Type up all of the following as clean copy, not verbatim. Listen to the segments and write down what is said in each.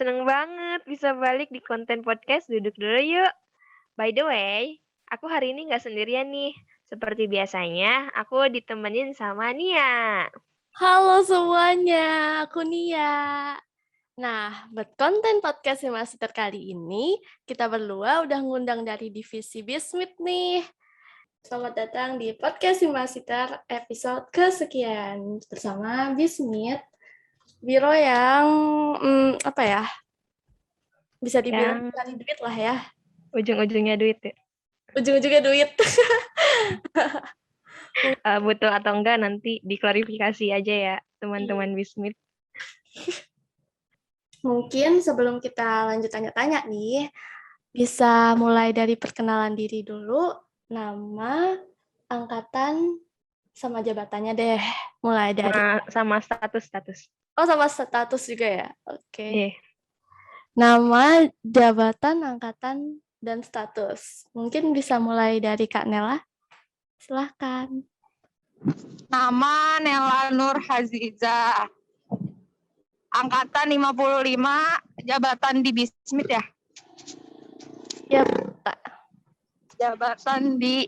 seneng banget bisa balik di konten podcast Duduk Dulu Yuk. By the way, aku hari ini nggak sendirian nih. Seperti biasanya, aku ditemenin sama Nia. Halo semuanya, aku Nia. Nah, buat konten podcast Master kali ini, kita berdua udah ngundang dari divisi Bismit nih. Selamat datang di podcast Master episode kesekian bersama Bismit, biro yang bisa dibilang Yang cari duit lah ya. ujung-ujungnya duit ya. Ujung-ujungnya duit. Betul atau enggak nanti diklarifikasi aja ya teman-teman Bismit. Mungkin sebelum kita lanjut tanya-tanya nih, bisa mulai dari perkenalan diri dulu, nama, angkatan, sama jabatannya deh. Mulai dari... Sama status. Oh, sama status juga ya? Oke. Iya. Nama, jabatan, angkatan, dan status. Mungkin bisa mulai dari Kak Nela. Silahkan. Nama Nela Nur Haziza. Angkatan 55, jabatan di Bismit ya? Ya, Jabatan di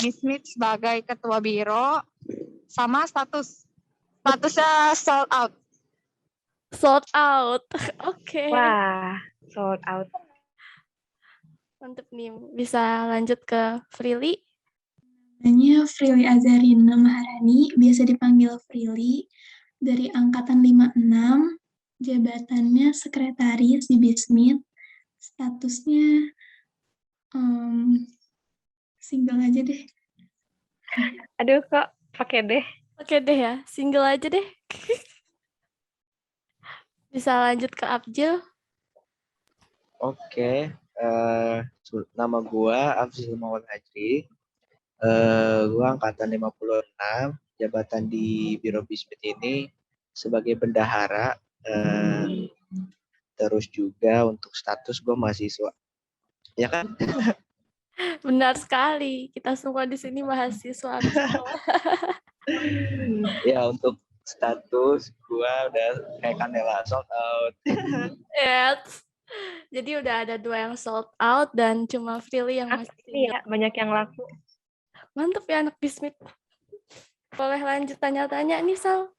Bismit sebagai ketua biro sama statusnya sold out. sold out. Oke. Wah, sold out. Mantep nih. Bisa lanjut ke Prilly. Namanya Prilly Azarina Maharani, biasa dipanggil Prilly, dari angkatan 56, jabatannya sekretaris di Bismit, statusnya single aja deh. Aduh kok pakai deh. Oke deh ya, single aja deh. Bisa lanjut ke Abjil. Oke, nama gua Afzil Muhammad Hajri. Gua angkatan 56, jabatan di Biro Bismit ini sebagai bendahara. Terus juga untuk status gua mahasiswa. Ya kan? Benar sekali. Kita semua di sini mahasiswa. Ya, untuk status gua udah kayak Kanela sold out. Yes. Jadi udah ada 2 yang sold out dan cuma Prilly yang masih single. Iya, banyak yang laku. Mantep ya anak Bismit. Boleh lanjut tanya-tanya nih Sal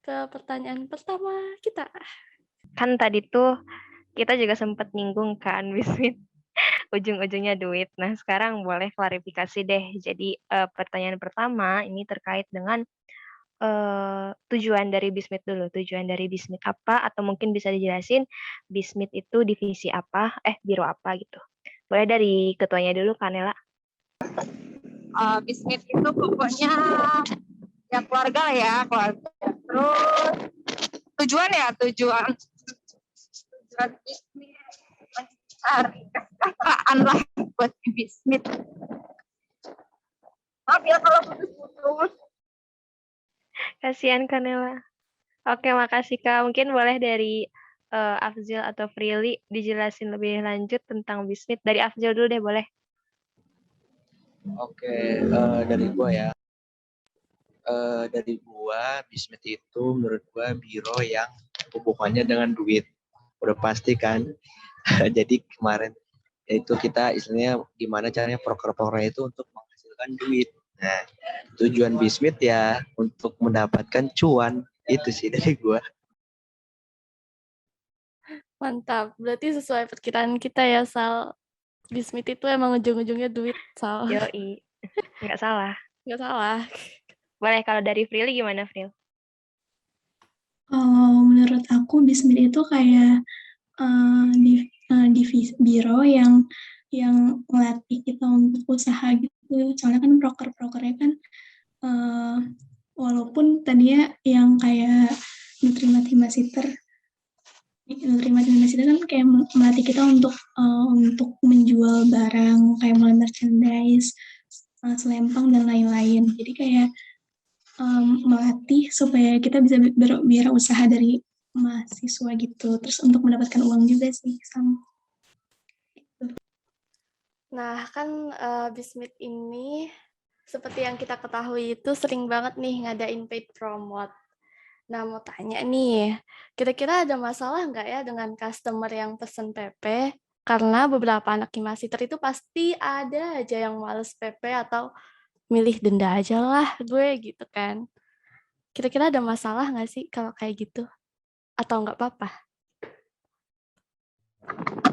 ke pertanyaan pertama kita. Kan tadi tuh kita juga sempat nyinggung kan Bismit. Ujung-ujungnya duit. Nah, sekarang boleh klarifikasi deh. Jadi, pertanyaan pertama ini terkait dengan tujuan dari Bismit dulu. Tujuan dari Bismit apa? Atau mungkin bisa dijelasin Bismit itu divisi apa? Biro apa gitu. Boleh dari ketuanya dulu, Kanela. Bismit itu pokoknya ya keluarga ya, keluarga. Terus tujuan Bismit mencari kesejahteraan lah buat di Bismit. Maaf ya kalau putus-putus. Kasihan Kanela. Oke, makasih Kak. Mungkin boleh dari Afzil atau Prilly dijelasin lebih lanjut tentang Bismit. Dari Afzil dulu deh, boleh. Oke, dari gua ya. Dari gua, Bismit itu menurut gua biro yang hubungannya dengan duit. Udah pasti kan. Jadi kemarin itu kita istilahnya gimana caranya proker-proker itu untuk menghasilkan duit. Nah, tujuan Bismit ya untuk mendapatkan cuan. Itu sih dari gua. Mantap. Berarti sesuai perkiraan kita ya Sal. Bismit itu emang ujung-ujungnya duit Sal. Yoi. Nggak salah. Nggak salah. Boleh kalau dari Prilly gimana, Pril? Kalau menurut aku Bismit itu kayak divisi biro yang melatih kita untuk usaha gitu. Soalnya kan broker-brokernya kan walaupun tadinya yang kayak Nutrimati Masiter kan kayak melatih kita untuk menjual barang kayak mulai merchandise, selempang dan lain-lain. Jadi kayak melatih supaya kita bisa berwirausaha dari mahasiswa gitu. Terus untuk mendapatkan uang juga sih sama. Gitu. Nah, kan Bismit ini seperti yang kita ketahui itu sering banget nih ngadain paid promote. Nah, mau tanya nih, kira-kira ada masalah nggak ya dengan customer yang pesen PP? Karena beberapa anak Himasitter itu pasti ada aja yang males PP atau milih denda aja lah gue gitu kan. Kira-kira ada masalah nggak sih kalau kayak gitu? Atau nggak apa-apa?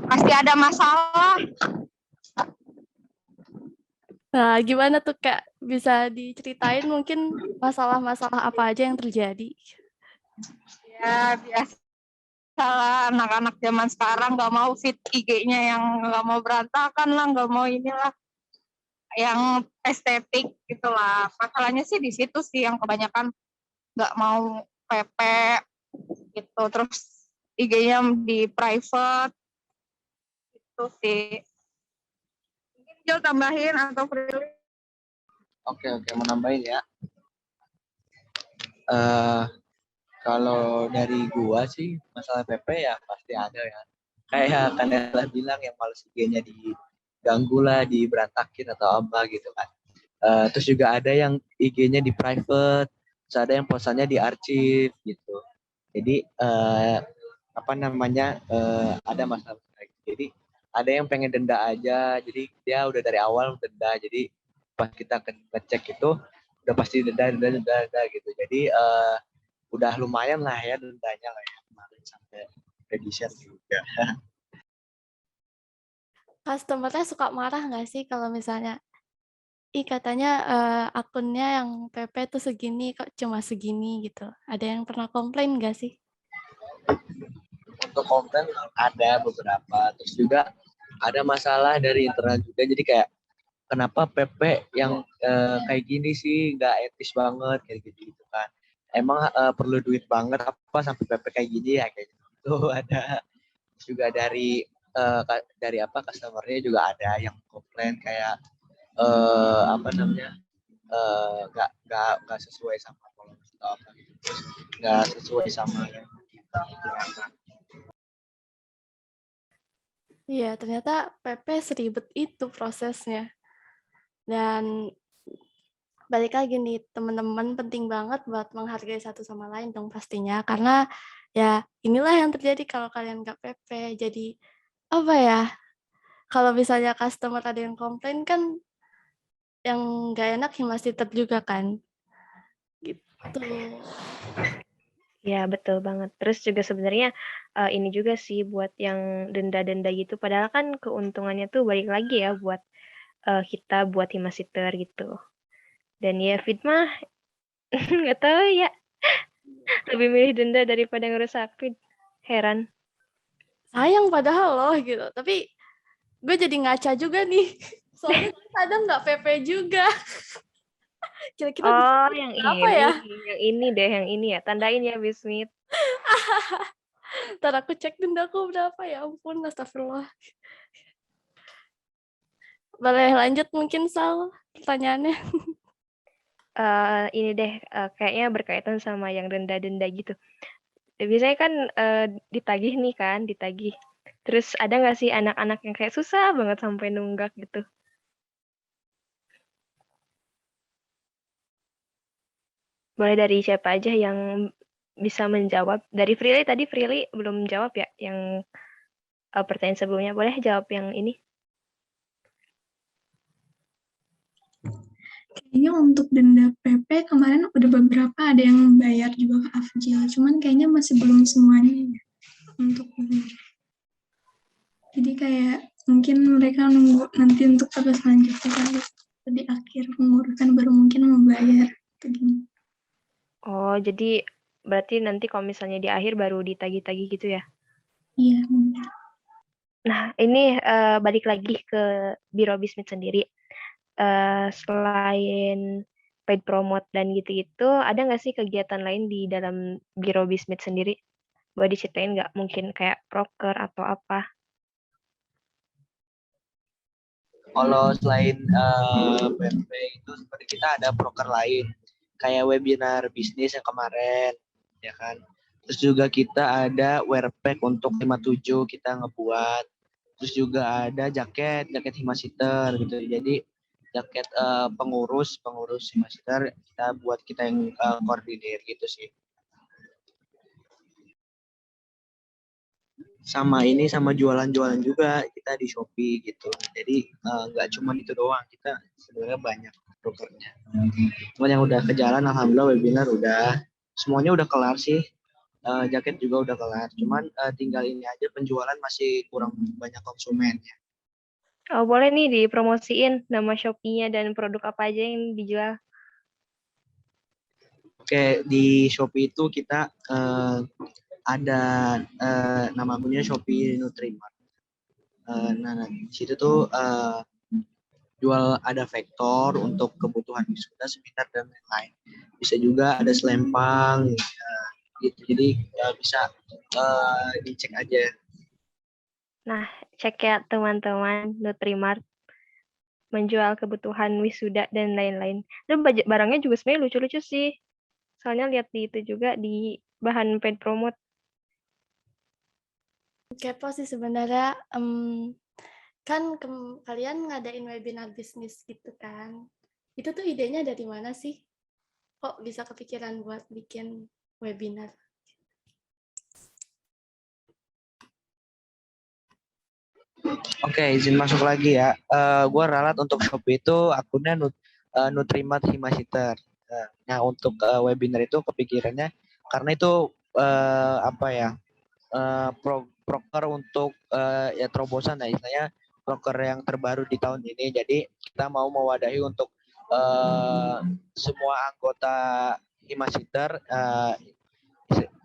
Pasti ada masalah. Nah, gimana tuh Kak? Bisa diceritain mungkin masalah-masalah apa aja yang terjadi? Ya biasalah anak-anak zaman sekarang nggak mau fit IG-nya yang nggak mau berantakan lah, nggak mau inilah yang estetik gitulah. Masalahnya sih di situ sih yang kebanyakan nggak mau PP gitu. Terus IG-nya di private itu sih. Mungkin Jul tambahin atau Prilly? Oke, mau nambahin ya. Eh Kalau dari gua sih masalah PP ya pasti ada ya. Kayak Kanela bilang yang males IG-nya diganggu lah, diberantakin atau apa gitu kan. Terus juga ada yang IG-nya di private, terus ada yang posannya di arsip gitu. Jadi apa namanya ada masalah. Jadi ada yang pengen denda aja, jadi dia udah dari awal denda. Jadi pas kita ngecek itu udah pasti denda gitu. Jadi udah lumayan lah ya dendanya lah ya kemarin sampai redition juga. Customer-nya suka marah nggak sih kalau misalnya, ih katanya akunnya yang PP tuh segini, kok cuma segini gitu. Ada yang pernah komplain nggak sih? Untuk konten ada beberapa, terus juga ada masalah dari internal juga. Jadi kayak kenapa PP yang kayak gini sih nggak etis banget kayak gitu kan. Emang perlu duit banget apa sampai PP kayak gini ya kayak gitu. Ada juga dari apa customernya juga ada yang komplain kayak apa namanya nggak sesuai sama policy atau apa gitu, terus nggak sesuai sama yang kita inginkan. Iya, ternyata PP seribet itu prosesnya. Dan balik lagi nih, teman-teman penting banget buat menghargai satu sama lain dong pastinya. Karena ya inilah yang terjadi kalau kalian nggak PP. Jadi apa ya, kalau misalnya customer ada yang komplain kan yang nggak enak ya masih juga kan. Gitu. Ya, betul banget. Terus juga sebenarnya ini juga sih buat yang denda-denda gitu. Padahal kan keuntungannya tuh balik lagi ya buat kita buat Himasitter gitu. Dan ya Fit mah nggak tahu ya, lebih milih denda daripada ngerusakin. Heran. Sayang padahal loh gitu. Tapi gue jadi ngaca juga nih. Soalnya gue kadang nggak PP juga. Kira-kira Oh, yang berapa ya? ini deh, yang ini ya. Tandain ya, Bismith. Ntar aku cek dendaku berapa ya ampun, astagfirullah. Boleh lanjut mungkin Sal pertanyaannya. Ini deh, kayaknya berkaitan sama yang denda-denda gitu. Biasanya kan ditagih nih kan, ditagih. Terus ada nggak sih anak-anak yang kayak susah banget sampai nunggak gitu? Boleh dari siapa aja yang bisa menjawab. Dari Prilly tadi Prilly belum jawab ya, yang pertanyaan sebelumnya. Boleh jawab yang ini? Kayaknya untuk denda PP kemarin udah beberapa ada yang bayar juga ke Afjil, cuman kayaknya masih belum semuanya ya untuk bayar. Jadi kayak mungkin mereka nunggu nanti untuk tahap selanjutnya kali. Di akhir pengurusan baru mungkin mau bayar. Oh, jadi berarti nanti kalau misalnya di akhir baru ditagih-tagih gitu ya? Iya, benar. Nah, ini balik lagi ke Biro Bismith sendiri. Selain paid promote dan gitu-gitu, ada nggak sih kegiatan lain di dalam Biro Bismith sendiri? Boleh diceritain nggak? Mungkin kayak proker atau apa? Kalau selain PP itu seperti kita ada broker lain kayak webinar bisnis yang kemarin ya kan. Terus juga kita ada wearpack untuk 57 kita ngebuat. Terus juga ada jaket Himasitter gitu. Jadi jaket pengurus Himasitter kita buat kita yang koordinir gitu sih. sama jualan-jualan juga kita di Shopee gitu. Jadi nggak cuma itu doang, kita sebenarnya banyak brokernya. Cuman yang udah ke jalan, alhamdulillah webinar udah semuanya udah kelar sih. Jaket juga udah kelar. Cuman tinggal ini aja penjualan masih kurang banyak konsumen. Oh, boleh nih dipromosiin nama Shopee-nya dan produk apa aja yang dijual. Oke, di Shopee itu kita ada nama akunnya Shopee Nutrimart. Nah, di situ tuh jual ada vektor untuk kebutuhan wisuda, seminar dan lain-lain. Bisa juga ada selempang gitu. Jadi bisa dicek aja. Nah, cek ya teman-teman, Nutrimart menjual kebutuhan wisuda dan lain-lain. Dan barangnya juga sebenarnya lucu-lucu sih. Soalnya lihat di itu juga di bahan paid promote. Kepo sih sebenarnya. Kan kalian ngadain webinar bisnis gitu kan. Itu tuh idenya dari mana sih? Kok bisa kepikiran buat bikin webinar? Oke, izin masuk lagi ya. Gue ralat untuk Shopee itu akunnya Nutrimart Himasitter. Nah, untuk webinar itu kepikirannya karena itu apa ya? Proker untuk ya terobosan, nah istilahnya proker yang terbaru di tahun ini. Jadi kita mau mewadahi untuk semua anggota Himasitter,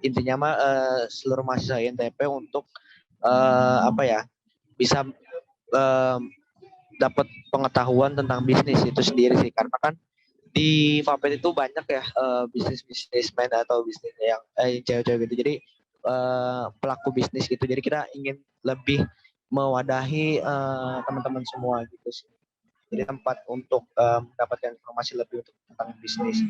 intinya mah seluruh mahasiswa INTP untuk apa ya, bisa dapat pengetahuan tentang bisnis itu sendiri sih, karena kan di Vapet itu banyak ya bisnismen atau bisnis yang cewek-cewek gitu. Jadi pelaku bisnis gitu. Jadi kita ingin lebih mewadahi teman-teman semua gitu sih. Jadi tempat untuk mendapatkan informasi lebih untuk tentang bisnis.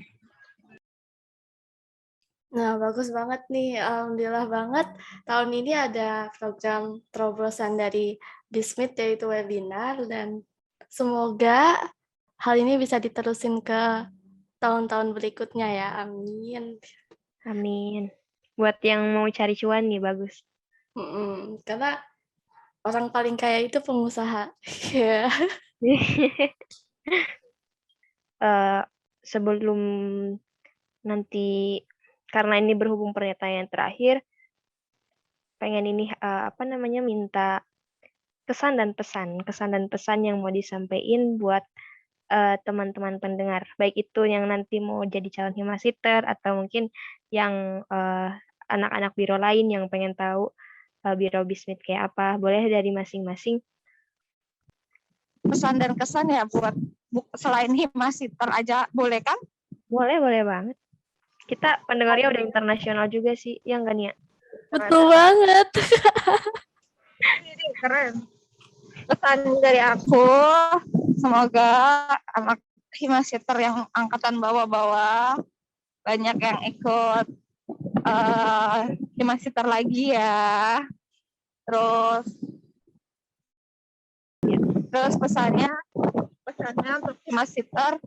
Nah, bagus banget nih. Alhamdulillah banget. Tahun ini ada program terobosan dari Bismit, yaitu webinar. Dan semoga hal ini bisa diterusin ke tahun-tahun berikutnya ya. Amin. Amin. Buat yang mau cari cuan nih, bagus. Karena orang paling kaya itu pengusaha. Ya. Sebelum nanti, karena ini berhubung pernyataan yang terakhir, pengen ini minta kesan dan pesan yang mau disampaikan buat teman-teman pendengar, baik itu yang nanti mau jadi calon Himasitter atau mungkin yang anak-anak biro lain yang pengen tahu biro Bismit kayak apa. Boleh dari masing-masing. Pesan dan kesan ya buat selain Himasitter aja boleh kan? Boleh banget. Kita pendengarnya udah internasional juga sih, ya enggak Nia? Betul banget. Keren. Pesan dari aku, semoga anak Himasitter yang angkatan bawah-bawah banyak yang ikut Himasitter lagi ya. Terus pesannya untuk Himasitter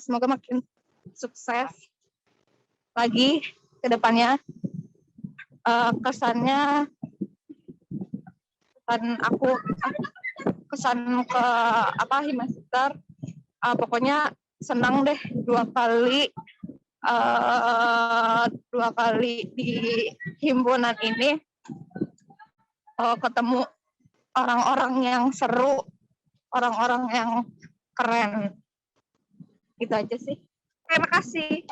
semoga makin sukses lagi ke depannya. Kesan ke Himasitter, pokoknya senang deh dua kali di himpunan ini ketemu orang-orang yang seru, orang-orang yang keren. Gitu aja sih. Terima kasih.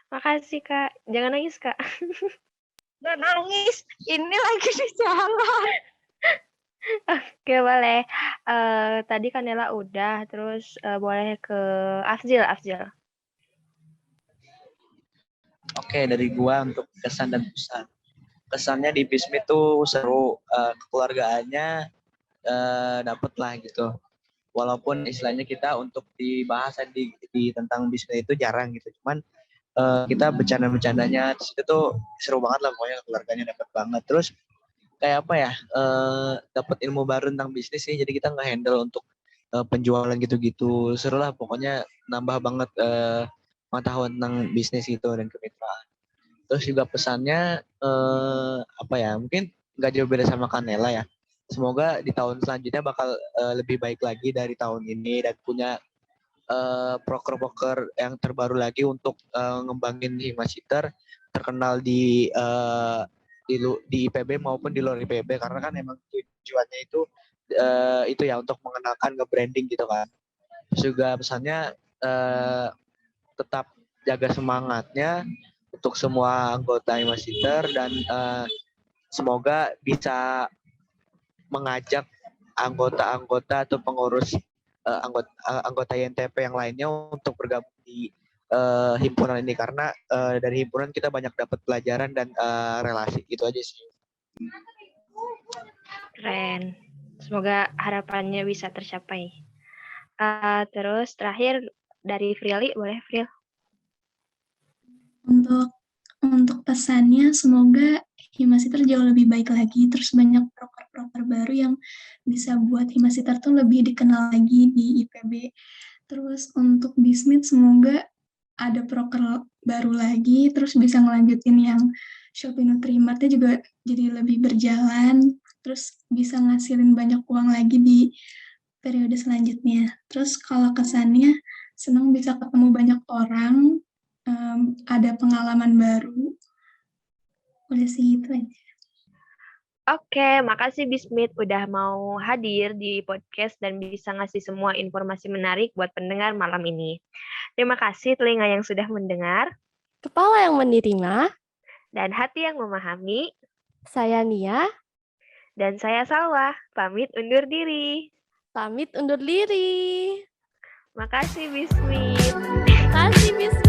Makasih Kak. Jangan nangis Kak. Udah nangis, ini lagi di jalan. Oke, boleh. Tadi Kanela udah, terus boleh ke Afzil. Oke, dari gua untuk kesan dan pesan. Kesannya di Bismit tuh seru, kekeluargaannya dapet lah gitu. Walaupun istilahnya kita untuk dibahas di tentang Bismit itu jarang gitu, cuman kita bercanda-bercandanya di situ tuh seru banget lah, pokoknya keluarganya dapet banget. Terus kayak apa ya, dapat ilmu baru tentang bisnis sih, jadi kita nge-handle untuk penjualan gitu-gitu. Seru lah, pokoknya nambah banget pengetahuan tentang bisnis gitu dan kemitraan. Terus juga pesannya apa ya, mungkin nggak jauh beda sama Canela ya. Semoga di tahun selanjutnya bakal lebih baik lagi dari tahun ini dan punya proker-proker yang terbaru lagi untuk ngembangin Himasiter terkenal di IPB maupun di luar IPB, karena kan emang tujuannya itu ya untuk mengenalkan nge-branding gitu kan. Terus juga pesannya tetap jaga semangatnya untuk semua anggota Himasiter dan semoga bisa mengajak anggota-anggota atau pengurus anggota INTP yang lainnya untuk bergabung di himpunan ini, karena dari himpunan kita banyak dapat pelajaran dan relasi. Gitu aja sih. Keren. Semoga harapannya bisa tercapai. Terus terakhir dari Frili, boleh Fril? Untuk pesannya, semoga Himasiter jauh lebih baik lagi, terus banyak proker-proker baru yang bisa buat Himasiter tuh lebih dikenal lagi di IPB. Terus untuk Bismit, semoga ada proker baru lagi, terus bisa ngelanjutin yang Shopee Nutrimartnya juga jadi lebih berjalan, terus bisa ngasilin banyak uang lagi di periode selanjutnya. Terus kalau kesannya, senang bisa ketemu banyak orang, ada pengalaman baru. Udah sih itu aja. Oke, makasih Bismit udah mau hadir di podcast dan bisa ngasih semua informasi menarik buat pendengar malam ini. Terima kasih telinga yang sudah mendengar Kepala yang menerima, dan hati yang memahami. saya Nia, Dan saya Salwa, pamit undur diri. pamit undur diri. Makasih Bismit. Makasih, Bismit.